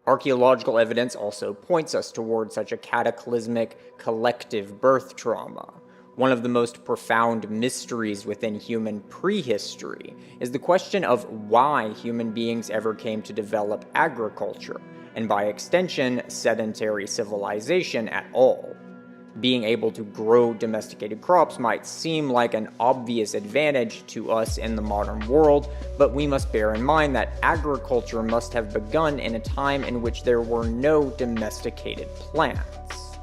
Archaeological evidence also points us towards such a cataclysmic collective birth trauma. One of the most profound mysteries within human prehistory is the question of why human beings ever came to develop agriculture, and by extension, sedentary civilization at all. Being able to grow domesticated crops might seem like an obvious advantage to us in the modern world, but we must bear in mind that agriculture must have begun in a time in which there were no domesticated plants.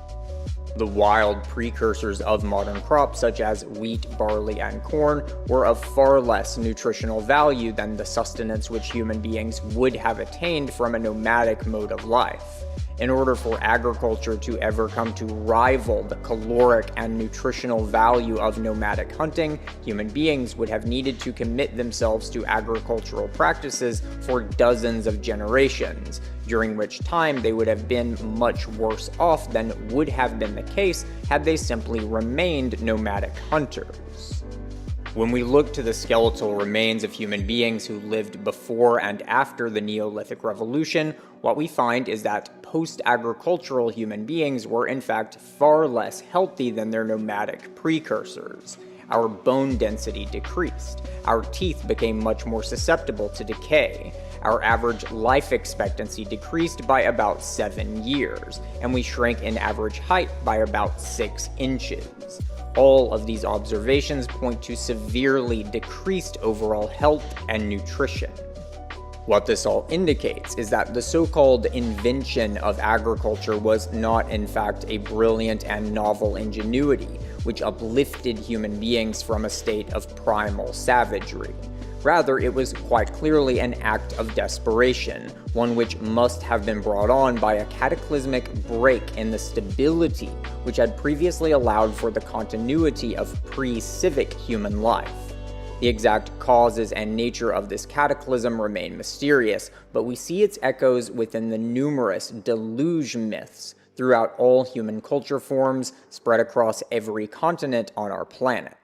The wild precursors of modern crops such as wheat, barley, and corn were of far less nutritional value than the sustenance which human beings would have attained from a nomadic mode of life. In order for agriculture to ever come to rival the caloric and nutritional value of nomadic hunting, human beings would have needed to commit themselves to agricultural practices for dozens of generations, during which time they would have been much worse off than would have been the case had they simply remained nomadic hunters. When we look to the skeletal remains of human beings who lived before and after the Neolithic Revolution, what we find is that post-agricultural human beings were in fact far less healthy than their nomadic precursors. Our bone density decreased, our teeth became much more susceptible to decay, our average life expectancy decreased by about 7 years, and we shrank in average height by about 6 inches. All of these observations point to severely decreased overall health and nutrition. What this all indicates is that the so-called invention of agriculture was not in fact a brilliant and novel ingenuity, which uplifted human beings from a state of primal savagery. Rather, it was quite clearly an act of desperation, one which must have been brought on by a cataclysmic break in the stability which had previously allowed for the continuity of pre-civic human life. The exact causes and nature of this cataclysm remain mysterious, but we see its echoes within the numerous deluge myths throughout all human culture forms spread across every continent on our planet.